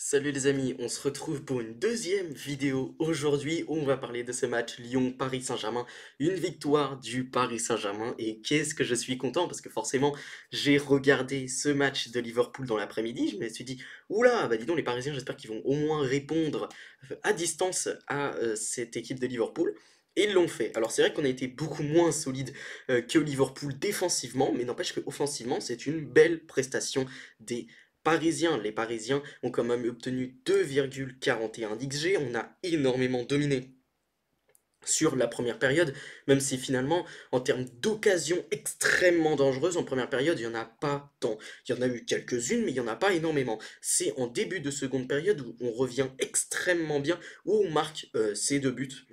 Salut les amis, on se retrouve pour une deuxième vidéo aujourd'hui où on va parler de ce match Lyon-Paris Saint-Germain, une victoire du Paris Saint-Germain et qu'est-ce que je suis content parce que forcément j'ai regardé ce match de Liverpool dans l'après-midi, je me suis dit oula, bah dis donc les Parisiens j'espère qu'ils vont au moins répondre à distance à cette équipe de Liverpool. Et ils l'ont fait. Alors c'est vrai qu'on a été beaucoup moins solide que Liverpool défensivement, mais n'empêche qu'offensivement c'est une belle prestation des Parisiens. Les Parisiens ont quand même obtenu 2,41 d'XG. On a énormément dominé sur la première période, même si finalement, en termes d'occasions extrêmement dangereuses, en première période, il n'y en a pas tant. Il y en a eu quelques-unes, mais il n'y en a pas énormément. C'est en début de seconde période où on revient extrêmement bien, où on marque ces deux buts.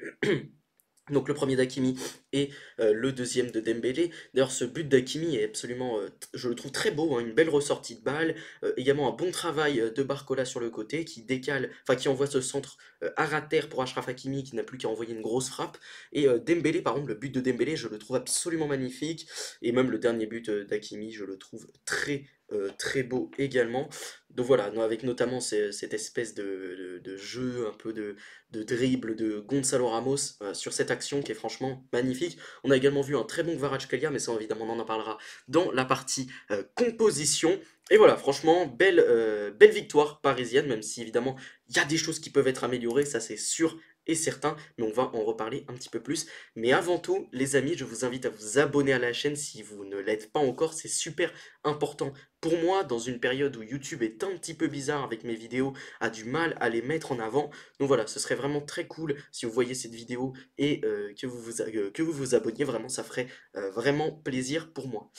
Donc le premier d'Hakimi et le deuxième de Dembélé. D'ailleurs ce but d'Hakimi est absolument, je le trouve très beau, hein, une belle ressortie de balle, également un bon travail de Barcola sur le côté qui décale, enfin qui envoie ce centre à rater pour Achraf Hakimi qui n'a plus qu'à envoyer une grosse frappe. Et Dembélé par contre, le but de Dembélé je le trouve absolument magnifique et même le dernier but d'Hakimi je le trouve très beau également. Donc voilà, avec notamment cette espèce de jeu un peu de dribble de Gonzalo Ramos sur cette action qui est franchement magnifique. On a également vu un très bon Kvaratskhelia, mais ça évidemment on en parlera dans la partie composition. Et voilà, franchement, belle victoire parisienne, même si évidemment il y a des choses qui peuvent être améliorées, ça c'est sûr et certain, mais on va en reparler un petit peu plus. Mais avant tout, les amis, je vous invite à vous abonner à la chaîne si vous ne l'êtes pas encore, c'est super important. Pour moi, dans une période où YouTube est un petit peu bizarre avec mes vidéos, a du mal à les mettre en avant, donc voilà, ce serait vraiment très cool si vous voyez cette vidéo et que vous vous abonniez, vraiment ça ferait vraiment plaisir pour moi.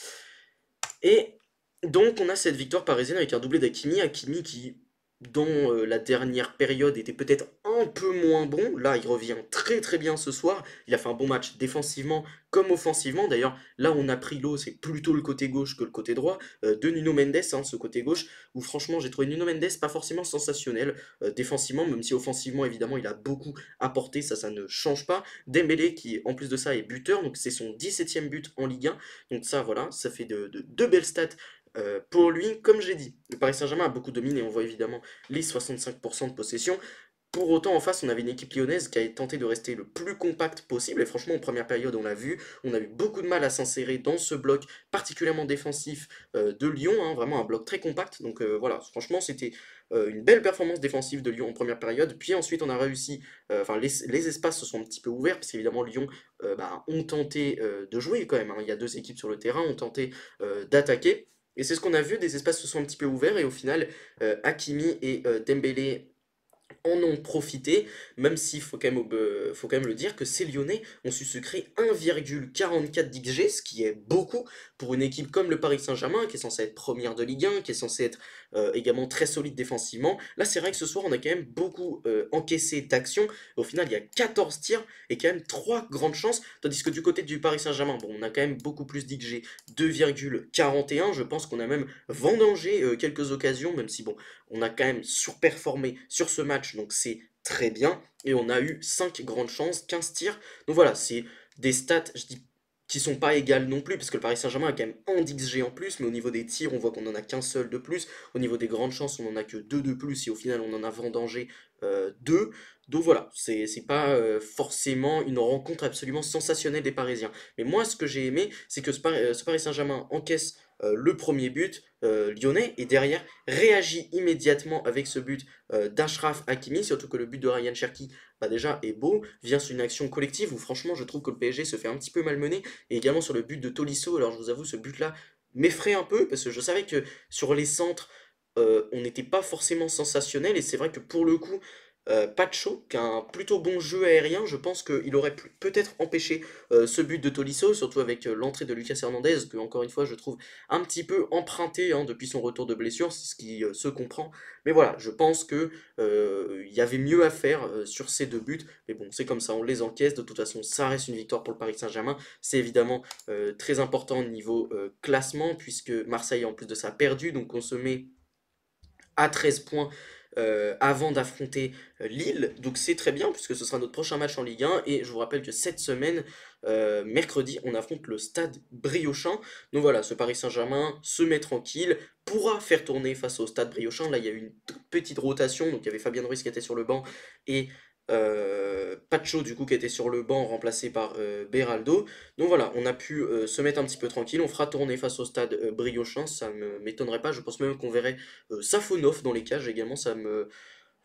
Et donc on a cette victoire parisienne avec un doublé d'Hakimi, Hakimi qui dans la dernière période était peut-être un peu moins bon, là il revient très bien ce soir, il a fait un bon match défensivement comme offensivement, d'ailleurs là on a pris l'eau, c'est plutôt le côté gauche que le côté droit, de Nuno Mendes, hein, ce côté gauche, où franchement j'ai trouvé Nuno Mendes pas forcément sensationnel défensivement, même si offensivement évidemment il a beaucoup apporté, ça ne change pas, Dembélé qui en plus de ça est buteur, donc c'est son 17e but en Ligue 1, donc ça, voilà, ça fait de deux belles stats pour lui. Comme j'ai dit, le Paris Saint-Germain a beaucoup dominé. On voit évidemment les 65% de possession. Pour autant, en face, on avait une équipe lyonnaise qui a tenté de rester le plus compact possible. Et franchement, en première période, on l'a vu, on a eu beaucoup de mal à s'insérer dans ce bloc particulièrement défensif de Lyon. Hein, vraiment un bloc très compact. Donc voilà, franchement, c'était une belle performance défensive de Lyon en première période. Puis ensuite, on a réussi, enfin, les espaces se sont un petit peu ouverts, parce qu'évidemment, Lyon ont tenté de jouer quand même. Hein. Il y a deux équipes sur le terrain, ont tenté d'attaquer. Et c'est ce qu'on a vu, des espaces se sont un petit peu ouverts, et au final, Hakimi et Dembélé en ont profité, même s'il faut quand même le dire que ces Lyonnais ont su se créer 1,44 d'XG, ce qui est beaucoup pour une équipe comme le Paris Saint-Germain, qui est censée être première de Ligue 1, qui est censée être également très solide défensivement. Là, c'est vrai que ce soir, on a quand même beaucoup encaissé d'actions. Au final, il y a 14 tirs et quand même 3 grandes chances, tandis que du côté du Paris Saint-Germain, bon, on a quand même beaucoup plus d'XG, 2,41. Je pense qu'on a même vendangé quelques occasions, même si bon, on a quand même surperformé sur ce match, donc c'est très bien. Et on a eu 5 grandes chances, 15 tirs. Donc voilà, c'est des stats, je dis, qui sont pas égales non plus, parce que le Paris Saint-Germain a quand même un d'XG en plus, mais au niveau des tirs, on voit qu'on en a qu'un seul de plus. Au niveau des grandes chances, on en a que 2 de plus, et au final, on en a vendangé 2. Donc voilà, c'est pas forcément une rencontre absolument sensationnelle des Parisiens. Mais moi, ce que j'ai aimé, c'est que ce Paris Saint-Germain encaisse le premier but lyonnais et derrière réagit immédiatement avec ce but d'Achraf Hakimi, surtout que le but de Ryan Cherki bah déjà est beau, vient sur une action collective où franchement je trouve que le PSG se fait un petit peu malmener, et également sur le but de Tolisso. Alors je vous avoue, ce but là m'effraie un peu parce que je savais que sur les centres on n'était pas forcément sensationnel, et c'est vrai que pour le coup Pacho, qui a un plutôt bon jeu aérien, je pense qu'il aurait peut-être empêché ce but de Tolisso, surtout avec l'entrée de Lucas Hernandez, que encore une fois je trouve un petit peu emprunté hein, depuis son retour de blessure, c'est ce qui se comprend. Mais voilà, je pense que il y avait mieux à faire sur ces deux buts. Mais bon, c'est comme ça, on les encaisse. De toute façon, ça reste une victoire pour le Paris Saint-Germain. C'est évidemment très important au niveau classement, puisque Marseille en plus de ça a perdu, donc on se met à 13 points avant d'affronter Lille. Donc c'est très bien puisque ce sera notre prochain match en Ligue 1. Et je vous rappelle que cette semaine, mercredi, on affronte le Stade Briochin. Donc voilà, ce Paris Saint-Germain se met tranquille, pourra faire tourner face au Stade Briochin. Là, il y a eu une toute petite rotation. Donc il y avait Fabien Ruiz qui était sur le banc et Pacho du coup qui était sur le banc remplacé par Beraldo. Donc voilà, on a pu se mettre un petit peu tranquille. On fera tourner face au Stade Briochin. Ça ne m'étonnerait pas. Je pense même qu'on verrait Safonov dans les cages également.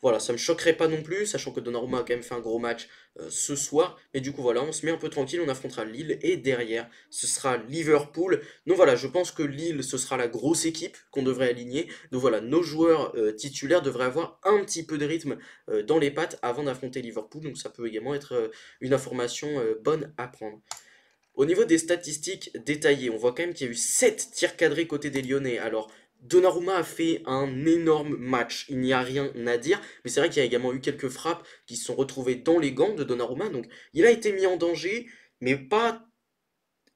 Voilà, ça me choquerait pas non plus, sachant que Donnarumma a quand même fait un gros match ce soir. Mais du coup, voilà, on se met un peu tranquille, on affrontera Lille et derrière, ce sera Liverpool. Donc voilà, je pense que Lille, ce sera la grosse équipe qu'on devrait aligner. Donc voilà, nos joueurs titulaires devraient avoir un petit peu de rythme dans les pattes avant d'affronter Liverpool. Donc ça peut également être une information bonne à prendre. Au niveau des statistiques détaillées, on voit quand même qu'il y a eu 7 tirs cadrés côté des Lyonnais. Alors, Donnarumma a fait un énorme match, il n'y a rien à dire, mais c'est vrai qu'il y a également eu quelques frappes qui se sont retrouvées dans les gants de Donnarumma, donc il a été mis en danger, mais pas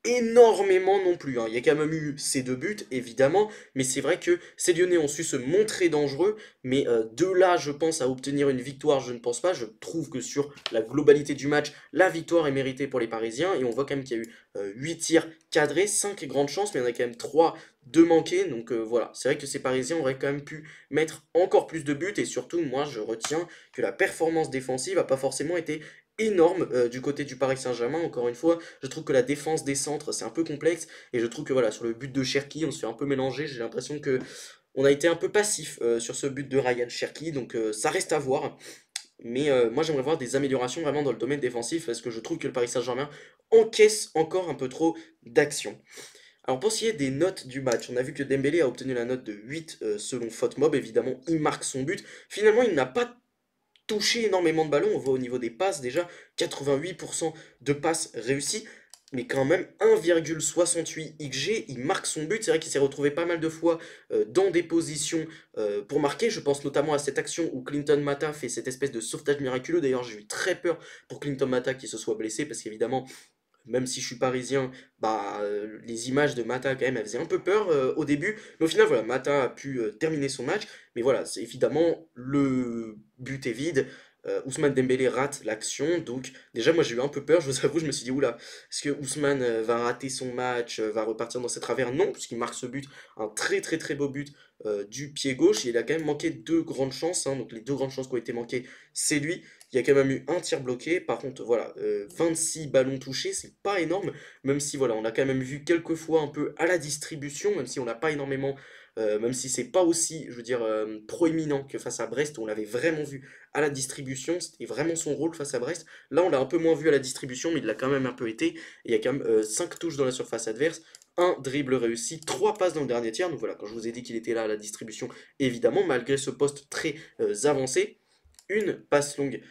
énormément non plus, hein. Il y a quand même eu ces deux buts, évidemment, mais c'est vrai que ces Lyonnais ont su se montrer dangereux, mais de là, je pense, à obtenir une victoire, je ne pense pas. Je trouve que sur la globalité du match, la victoire est méritée pour les Parisiens, et on voit quand même qu'il y a eu 8 tirs cadrés, 5 grandes chances, mais il y en a quand même 3 de manqués, donc voilà. C'est vrai que ces Parisiens auraient quand même pu mettre encore plus de buts, et surtout, moi, je retiens que la performance défensive n'a pas forcément été énorme du côté du Paris Saint-Germain. Encore une fois, je trouve que la défense des centres c'est un peu complexe et je trouve que voilà, sur le but de Cherki on se fait un peu mélanger. J'ai l'impression que on a été un peu passif sur ce but de Ryan Cherki, donc ça reste à voir. Mais moi j'aimerais voir des améliorations vraiment dans le domaine défensif parce que je trouve que le Paris Saint-Germain encaisse encore un peu trop d'actions. Alors pour ce qui est des notes du match, on a vu que Dembélé a obtenu la note de 8 selon FotMob, évidemment il marque son but. Finalement il n'a pas touché énormément de ballons, on voit au niveau des passes déjà 88% de passes réussies, mais quand même 1,68 XG, il marque son but. C'est vrai qu'il s'est retrouvé pas mal de fois dans des positions pour marquer. Je pense notamment à cette action où Clinton Mata fait cette espèce de sauvetage miraculeux. D'ailleurs, j'ai eu très peur pour Clinton Mata qui se soit blessé parce qu'évidemment, même si je suis parisien, bah, les images de Mata, quand même, elles faisaient un peu peur au début. Mais au final, voilà, Mata a pu terminer son match. Mais voilà, c'est évidemment, le but est vide. Ousmane Dembélé rate l'action. Donc, déjà, moi, j'ai eu un peu peur. Je vous avoue, je me suis dit, oula, est-ce que Ousmane va rater son match, va repartir dans ses travers? Non, puisqu'il marque ce but, un très, très, très beau but du pied gauche. Et il a quand même manqué deux grandes chances, hein. Donc, les deux grandes chances qui ont été manquées, c'est lui. Il y a quand même eu un tir bloqué. Par contre, voilà, 26 ballons touchés, c'est pas énorme. Même si, voilà, on a quand même vu quelques fois un peu à la distribution, même si on n'a pas énormément, même si c'est pas aussi, je veux dire, proéminent que face à Brest, où on l'avait vraiment vu à la distribution. C'était vraiment son rôle face à Brest. Là, on l'a un peu moins vu à la distribution, mais il l'a quand même un peu été. Et il y a quand même 5 touches dans la surface adverse. Un dribble réussi, 3 passes dans le dernier tiers. Donc voilà, quand je vous ai dit qu'il était là à la distribution, évidemment, malgré ce poste très avancé, une passe longue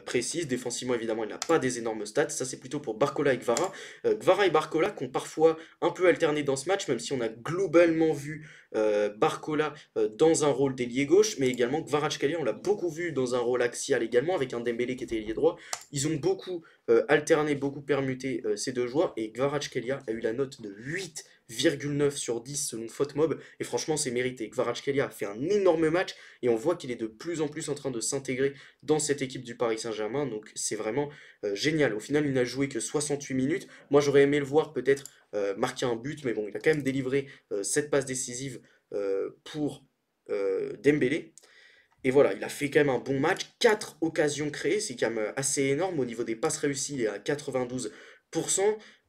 précise. Défensivement, évidemment, il n'a pas des énormes stats. Ça, c'est plutôt pour Barcola et Gvara. Gvara et Barcola qui ont parfois un peu alterné dans ce match, même si on a globalement vu Barcola dans un rôle d'ailier gauche, mais également Kvaratskhelia, on l'a beaucoup vu dans un rôle axial également, avec un Dembélé qui était ailier droit. Ils ont beaucoup alterné, beaucoup permuté ces deux joueurs, et Kvaratskhelia a eu la note de 8,9 sur 10 selon FotMob, et franchement c'est mérité. Kvaratskhelia a fait un énorme match, et on voit qu'il est de plus en plus en train de s'intégrer dans cette équipe du Paris Saint-Germain, donc c'est vraiment génial. Au final, il n'a joué que 68 minutes. Moi, j'aurais aimé le voir peut-être marquer un but, mais bon, il a quand même délivré cette passe décisive pour Dembélé. Et voilà, il a fait quand même un bon match. 4 occasions créées, c'est quand même assez énorme. Au niveau des passes réussies, il est à 92%.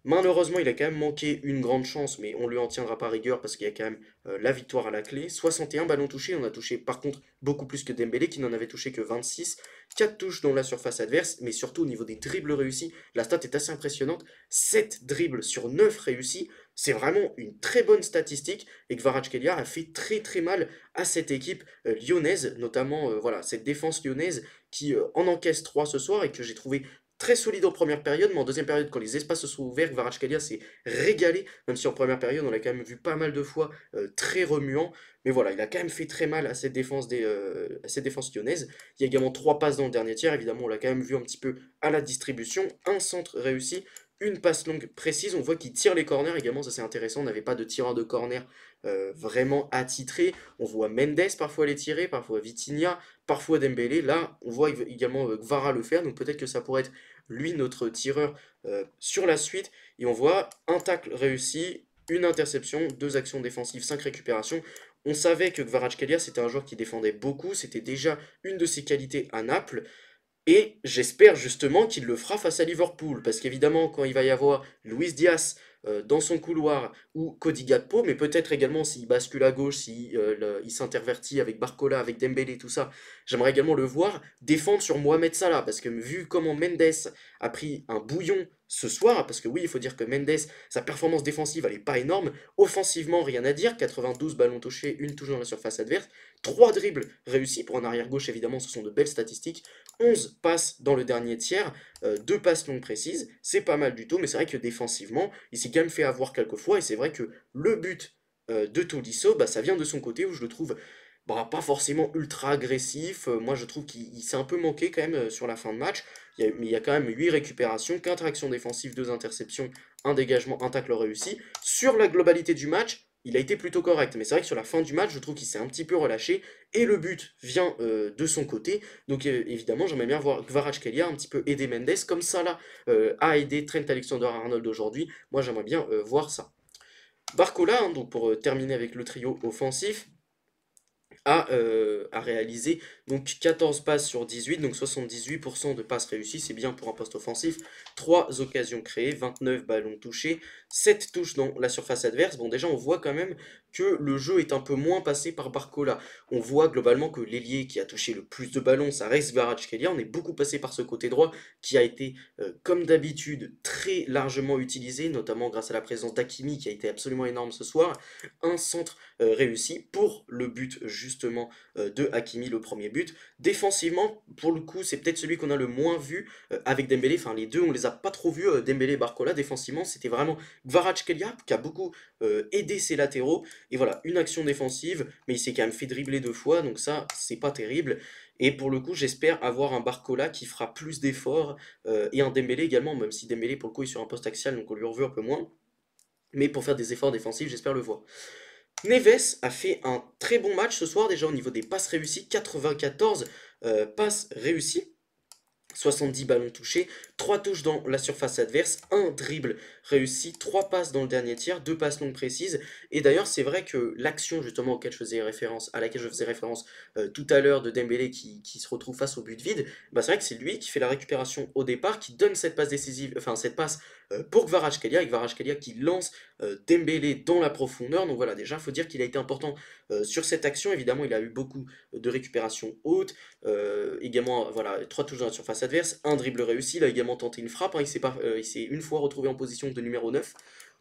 Malheureusement, il a quand même manqué une grande chance, mais on lui en tiendra pas rigueur parce qu'il y a quand même la victoire à la clé. 61 ballons touchés, on a touché par contre beaucoup plus que Dembélé qui n'en avait touché que 26. 4 touches dans la surface adverse, mais surtout au niveau des dribbles réussis, la stat est assez impressionnante. 7 dribbles sur 9 réussis, c'est vraiment une très bonne statistique et Kvaratskhelia a fait très très mal à cette équipe lyonnaise, notamment voilà, cette défense lyonnaise qui en encaisse 3 ce soir et que j'ai trouvé très solide en première période, mais en deuxième période, quand les espaces se sont ouverts, Kvaratskhelia s'est régalé, même si en première période, on l'a quand même vu pas mal de fois très remuant. Mais voilà, il a quand même fait très mal à cette défense lyonnaise. Il y a également 3 passes dans le dernier tiers, évidemment, on l'a quand même vu un petit peu à la distribution. Un centre réussi, une passe longue précise. On voit qu'il tire les corners également, ça c'est intéressant. On n'avait pas de tireur de corner vraiment attitré. On voit Mendes parfois les tirer, parfois Vitinha, parfois Dembélé. Là, on voit également Gvara le faire, donc peut-être que ça pourrait être lui notre tireur sur la suite. Et on voit un tacle réussi, une interception, deux actions défensives, cinq récupérations. On savait que Kvaratskhelia c'était un joueur qui défendait beaucoup, c'était déjà une de ses qualités à Naples. Et j'espère justement qu'il le fera face à Liverpool, parce qu'évidemment, quand il va y avoir Luis Diaz dans son couloir ou Cody Gakpo, mais peut-être également s'il bascule à gauche, il s'intervertit avec Barcola, avec Dembélé, tout ça, j'aimerais également le voir défendre sur Mohamed Salah, parce que vu comment Mendes a pris un bouillon ce soir, parce que oui, il faut dire que Mendes, sa performance défensive, elle n'est pas énorme, offensivement, rien à dire, 92 ballons touchés, une touche dans la surface adverse, 3 dribbles réussis pour un arrière-gauche, évidemment, ce sont de belles statistiques, 11 passes dans le dernier tiers, 2 passes longues précises, c'est pas mal du tout, mais c'est vrai que défensivement, il s'est quand même fait avoir quelques fois, et c'est vrai que le but de Tolisso, bah, ça vient de son côté, où je le trouve bah, pas forcément ultra agressif, moi je trouve qu'il s'est un peu manqué quand même sur la fin de match, mais il y a quand même 8 récupérations, 4 actions défensives, 2 interceptions, un dégagement, un tacle réussi. Sur la globalité du match, il a été plutôt correct, mais c'est vrai que sur la fin du match, je trouve qu'il s'est un petit peu relâché, et le but vient de son côté, donc évidemment, j'aimerais bien voir Kvaratskhelia un petit peu aider Mendes, comme ça là a aidé Trent Alexander-Arnold aujourd'hui. Moi, j'aimerais bien voir ça. Barcola, hein, donc pour terminer avec le trio offensif, a réalisé donc 14 passes sur 18, donc 78% de passes réussies, c'est bien pour un poste offensif. 3 occasions créées, 29 ballons touchés, 7 touches dans la surface adverse. Bon, déjà, on voit quand même que le jeu est un peu moins passé par Barcola. On voit globalement que l'ailier qui a touché le plus de ballons, ça reste Kvaratskhelia. On est beaucoup passé par ce côté droit qui a été, comme d'habitude, très largement utilisé, notamment grâce à la présence d'Hakimi qui a été absolument énorme ce soir. Un centre réussi pour le but justement de Hakimi, le premier but. Défensivement, pour le coup, c'est peut-être celui qu'on a le moins vu avec Dembélé. Enfin, les deux, on les a pas trop vus, Dembélé et Barcola. Défensivement, c'était vraiment Kvaratskhelia qui a beaucoup aidé ses latéraux. Et voilà, une action défensive, mais il s'est quand même fait dribbler 2 fois, donc ça, c'est pas terrible. Et pour le coup, j'espère avoir un Barcola qui fera plus d'efforts et un Dembélé également, même si Dembélé, pour le coup, est sur un poste axial, donc on lui en veut un peu moins. Mais pour faire des efforts défensifs, j'espère le voir. Neves a fait un très bon match ce soir, déjà au niveau des passes réussies, 94 passes réussies. 70 ballons touchés, 3 touches dans la surface adverse, un dribble réussi, 3 passes dans le dernier tiers, 2 passes longues précises. Et d'ailleurs, c'est vrai que l'action justement à laquelle je faisais référence tout à l'heure de Dembélé qui se retrouve face au but vide, bah c'est vrai que c'est lui qui fait la récupération au départ, qui donne cette passe décisive, enfin cette passe pour Kvaratskhelia, et Kvaratskhelia qui lance Dembélé dans la profondeur. Donc voilà, déjà, il faut dire qu'il a été important sur cette action. Évidemment, il a eu beaucoup de récupérations hautes. Également, voilà, 3 touches dans la surface adverse, un dribble réussi, il a également tenté une frappe, hein, il s'est une fois retrouvé en position de numéro 9.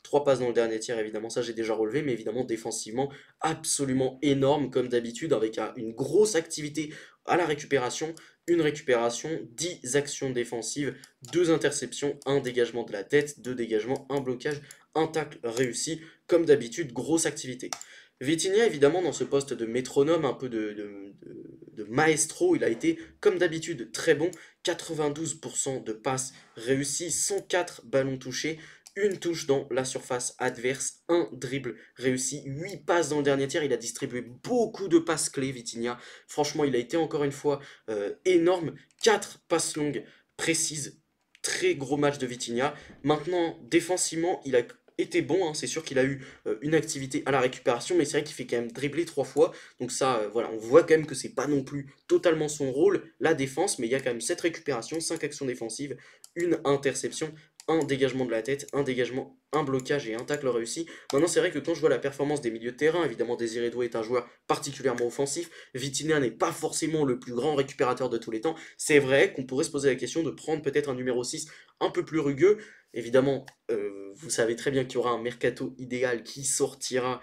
3 passes dans le dernier tiers, évidemment, ça j'ai déjà relevé, mais évidemment, défensivement, absolument énorme, comme d'habitude, avec une grosse activité à la récupération, une récupération, 10 actions défensives, 2 interceptions, un dégagement de la tête, 2 dégagements, un blocage, un tacle réussi, comme d'habitude, grosse activité. Vitinha, évidemment, dans ce poste de métronome, un peu de maestro, il a été, comme d'habitude, très bon. 92% de passes réussies, 104 ballons touchés, une touche dans la surface adverse, un dribble réussi, 8 passes dans le dernier tiers. Il a distribué beaucoup de passes clés, Vitinha. Franchement, il a été encore une fois énorme. 4 passes longues précises. Très gros match de Vitinha. Maintenant, défensivement, il a été bon, hein. C'est sûr qu'il a eu une activité à la récupération, mais c'est vrai qu'il fait quand même dribbler 3 fois. Donc ça, voilà, on voit quand même que c'est pas non plus totalement son rôle, la défense, mais il y a quand même 7 récupérations, 5 actions défensives, une interception, un dégagement de la tête, un dégagement, un blocage et un tacle réussi. Maintenant, c'est vrai que quand je vois la performance des milieux de terrain, évidemment, Désiré Doué est un joueur particulièrement offensif. Vitinha n'est pas forcément le plus grand récupérateur de tous les temps. C'est vrai qu'on pourrait se poser la question de prendre peut-être un numéro 6 un peu plus rugueux. Évidemment, vous savez très bien qu'il y aura un mercato idéal qui sortira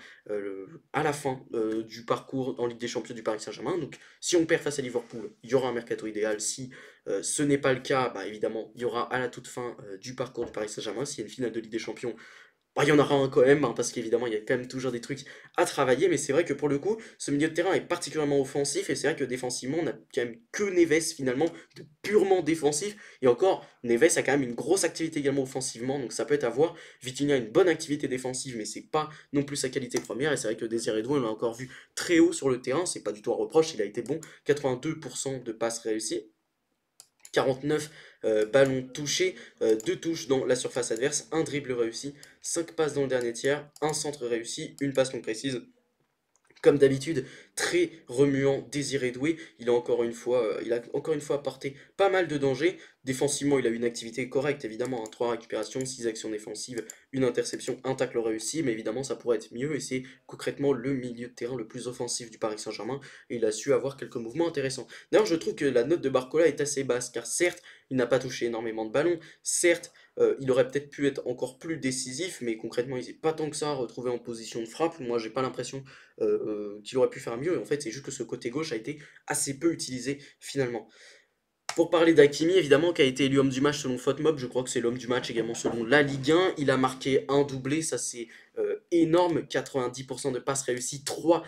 à la fin du parcours en Ligue des Champions du Paris Saint-Germain. Donc, si on perd face à Liverpool, il y aura un mercato idéal. Si ce n'est pas le cas, bah, évidemment, il y aura à la toute fin du parcours du Paris Saint-Germain, s'il y a une finale de Ligue des Champions, Bah, il y en aura un quand même, hein, parce qu'évidemment, il y a quand même toujours des trucs à travailler, mais c'est vrai que pour le coup, ce milieu de terrain est particulièrement offensif, et c'est vrai que défensivement, on a quand même que Neves finalement, de purement défensif, et encore, Neves a quand même une grosse activité également offensivement, donc ça peut être à voir. Vitinha a une bonne activité défensive, mais c'est pas non plus sa qualité première, et c'est vrai que Désiré Doué, on l'a encore vu très haut sur le terrain, c'est pas du tout un reproche, il a été bon, 82% de passes réussies. 49 ballons touchés, 2 touches dans la surface adverse, un dribble réussi, 5 passes dans le dernier tiers, un centre réussi, une passe non précise. Comme d'habitude, très remuant, Désiré Doué. Il a encore une fois apporté pas mal de dangers. Défensivement, il a eu une activité correcte, évidemment, hein, 3 récupérations, 6 actions défensives, une interception, un tacle réussi, mais évidemment, ça pourrait être mieux, et c'est concrètement le milieu de terrain le plus offensif du Paris Saint-Germain, et il a su avoir quelques mouvements intéressants. D'ailleurs, je trouve que la note de Barcola est assez basse, car certes, il n'a pas touché énormément de ballons, certes, il aurait peut-être pu être encore plus décisif, mais concrètement, il n'est pas tant que ça retrouvé en position de frappe. Moi, j'ai pas l'impression qu'il aurait pu faire mieux. En fait, c'est juste que ce côté gauche a été assez peu utilisé finalement. Pour parler d'Hakimi, évidemment, qui a été élu homme du match selon FotMob, je crois que c'est l'homme du match également selon la Ligue 1. Il a marqué un doublé, ça c'est énorme. 90% de passes réussies, 3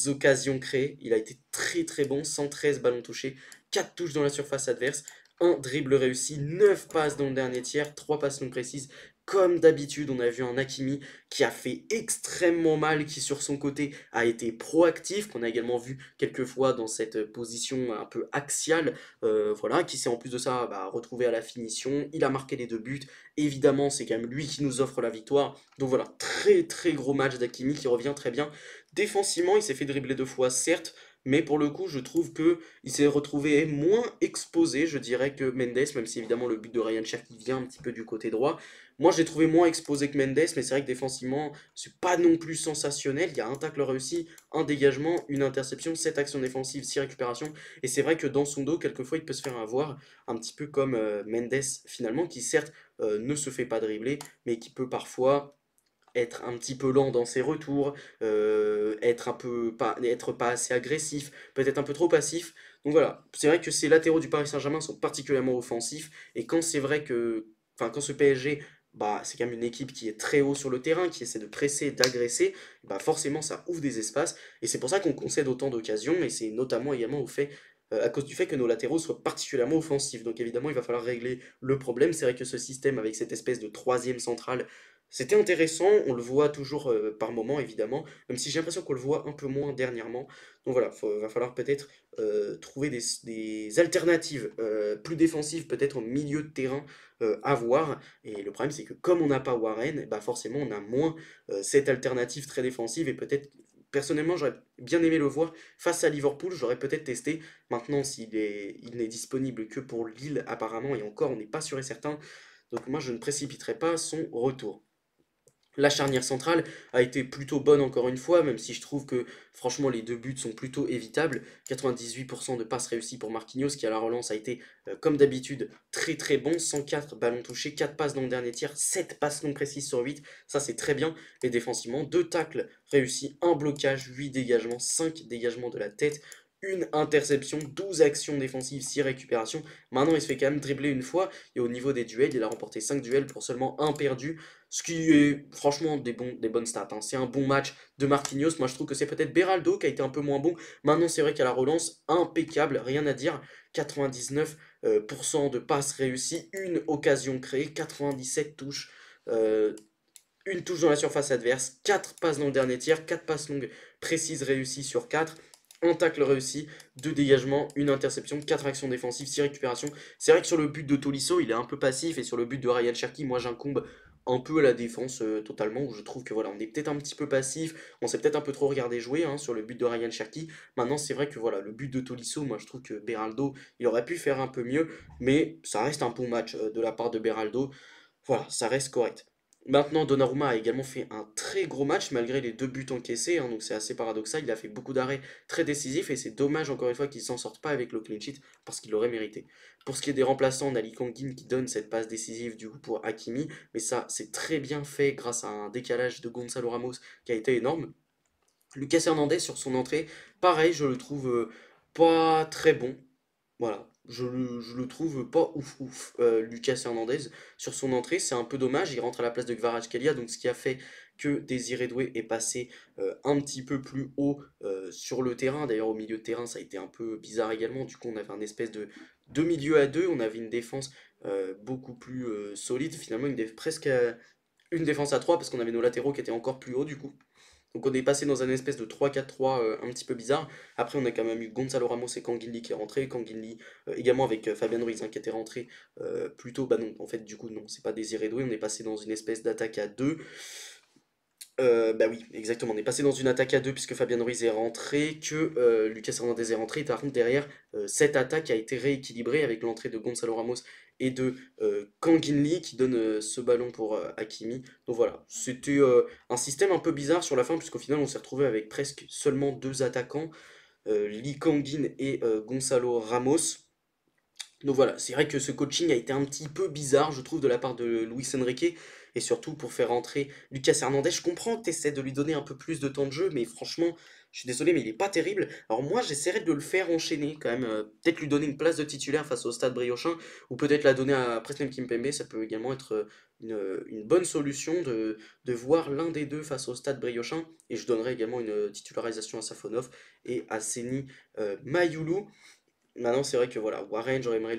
occasions créées. Il a été très très bon, 113 ballons touchés, 4 touches dans la surface adverse, un dribble réussi, 9 passes dans le dernier tiers, 3 passes non précises. Comme d'habitude, on a vu un Hakimi qui a fait extrêmement mal, qui sur son côté a été proactif, qu'on a également vu quelques fois dans cette position un peu axiale, voilà, qui s'est en plus de ça retrouvé à la finition. Il a marqué les 2 buts. Évidemment, c'est quand même lui qui nous offre la victoire. Donc voilà, très très gros match d'Hakimi qui revient très bien. Défensivement, il s'est fait dribbler 2 fois, certes, mais pour le coup, je trouve que il s'est retrouvé moins exposé, je dirais, que Mendes, même si évidemment le but de Ryan Cherki vient un petit peu du côté droit. Moi, je l'ai trouvé moins exposé que Mendes, mais c'est vrai que défensivement, c'est pas non plus sensationnel. Il y a un tacle réussi, un dégagement, une interception, 7 actions défensives, 6 récupérations. Et c'est vrai que dans son dos, quelquefois, il peut se faire avoir un petit peu comme Mendes, finalement, qui certes ne se fait pas dribbler, mais qui peut parfois être un petit peu lent dans ses retours, être pas assez agressif, peut-être un peu trop passif. Donc voilà, c'est vrai que ces latéraux du Paris Saint-Germain sont particulièrement offensifs, et quand c'est vrai que, enfin quand ce PSG, c'est quand même une équipe qui est très haut sur le terrain, qui essaie de presser, d'agresser, forcément ça ouvre des espaces, et c'est pour ça qu'on concède autant d'occasions, et c'est notamment également à cause du fait que nos latéraux soient particulièrement offensifs. Donc évidemment, il va falloir régler le problème. C'est vrai que ce système avec cette espèce de troisième centrale, c'était intéressant, on le voit toujours par moment évidemment, même si j'ai l'impression qu'on le voit un peu moins dernièrement. Donc voilà, va falloir peut-être trouver des alternatives plus défensives, peut-être au milieu de terrain à voir. Et le problème c'est que comme on n'a pas Warren, forcément on a moins cette alternative très défensive, et peut-être, personnellement j'aurais bien aimé le voir face à Liverpool, j'aurais peut-être testé. Maintenant il n'est disponible que pour Lille apparemment, et encore on n'est pas sûr et certain. Donc moi je ne précipiterai pas son retour. La charnière centrale a été plutôt bonne encore une fois, même si je trouve que franchement les 2 buts sont plutôt évitables. 98% de passes réussies pour Marquinhos, qui à la relance a été comme d'habitude très très bon. 104 ballons touchés, 4 passes dans le dernier tiers, 7 passes non précises sur 8. Ça c'est très bien. Et défensivement, 2 tacles réussis, un blocage, 8 dégagements, 5 dégagements de la tête, une interception, 12 actions défensives, 6 récupérations. Maintenant il se fait quand même dribbler une fois, et au niveau des duels, il a remporté 5 duels pour seulement un perdu. Ce qui est franchement des bonnes stats, hein. C'est un bon match de Marquinhos. Moi, je trouve que c'est peut-être Beraldo qui a été un peu moins bon. Maintenant, c'est vrai qu'à la relance, impeccable, rien à dire. 99% de passes réussies, une occasion créée, 97 touches, euh, une touche dans la surface adverse, 4 passes dans le dernier tiers, 4 passes longues précises réussies sur 4, un tacle réussi, 2 dégagements, une interception, 4 actions défensives, 6 récupérations. C'est vrai que sur le but de Tolisso, il est un peu passif, et sur le but de Ryan Cherki, moi j'incombe un peu à la défense totalement, où je trouve que voilà, on est peut-être un petit peu passif, on s'est peut-être un peu trop regardé jouer, hein, sur le but de Ryan Cherki. Maintenant, c'est vrai que voilà, le but de Tolisso, moi je trouve que Beraldo, il aurait pu faire un peu mieux, mais ça reste un bon match de la part de Beraldo. Voilà, ça reste correct. Maintenant, Donnarumma a également fait un très gros match malgré les 2 buts encaissés, hein, donc c'est assez paradoxal. Il a fait beaucoup d'arrêts très décisifs, et c'est dommage encore une fois qu'il s'en sorte pas avec le clean sheet, parce qu'il l'aurait mérité. Pour ce qui est des remplaçants, on a Lee Kang-in qui donne cette passe décisive du coup pour Hakimi, mais ça c'est très bien fait grâce à un décalage de Gonzalo Ramos qui a été énorme. Lucas Hernandez sur son entrée, pareil, je le trouve pas très bon. Voilà. je le trouve pas ouf ouf. Lucas Hernandez, sur son entrée, c'est un peu dommage. Il rentre à la place de Kvaratskhelia, donc ce qui a fait que Désiré Doué est passé un petit peu plus haut sur le terrain. D'ailleurs, au milieu de terrain, ça a été un peu bizarre également. Du coup, on avait un espèce de deux milieux à deux. On avait une défense beaucoup plus solide. Finalement, presque une défense à 3 parce qu'on avait nos latéraux qui étaient encore plus hauts du coup. Donc on est passé dans un espèce de 3-4-3 un petit peu bizarre. Après on a quand même eu Gonzalo Ramos et Kanginli qui est rentré. Kanginli également avec Fabian Ruiz hein, qui était rentré plutôt. Bah non, en fait du coup non, c'est pas Désiré Doué. On est passé dans une espèce d'attaque à 2. Bah oui, exactement. On est passé dans une attaque à 2 puisque Fabian Ruiz est rentré, que Lucas Hernandez est rentré. Et par contre, derrière, cette attaque a été rééquilibrée avec l'entrée de Gonzalo Ramos et de Kanginli qui donne ce ballon pour Hakimi. Donc voilà, c'était un système un peu bizarre sur la fin puisqu'au final, on s'est retrouvé avec presque seulement deux attaquants, Lee Kangin et Gonzalo Ramos. Donc voilà, c'est vrai que ce coaching a été un petit peu bizarre, je trouve, de la part de Luis Enrique, et surtout pour faire entrer Lucas Hernandez. Je comprends que tu essaies de lui donner un peu plus de temps de jeu, mais franchement, je suis désolé, mais il est pas terrible. Alors moi, j'essaierai de le faire enchaîner quand même, peut-être lui donner une place de titulaire face au Stade Briochin, ou peut-être la donner à Presnel Kimpembe, ça peut également être une bonne solution de voir l'un des deux face au Stade Briochin, et je donnerai également une titularisation à Safonov et à Seni Mayoulou. Maintenant, c'est vrai que voilà, Warren, j'aurais aimé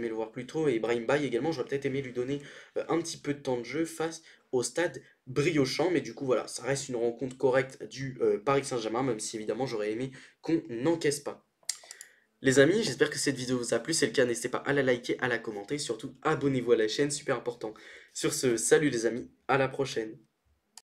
le voir plus tôt, et Brahim Baye également, j'aurais peut-être aimé lui donner un petit peu de temps de jeu face au Stade Briochin, mais du coup, voilà, ça reste une rencontre correcte du Paris Saint-Germain, même si évidemment, j'aurais aimé qu'on n'encaisse pas. Les amis, j'espère que cette vidéo vous a plu, si c'est le cas, n'hésitez pas à la liker, à la commenter, surtout abonnez-vous à la chaîne, super important. Sur ce, salut les amis, à la prochaine.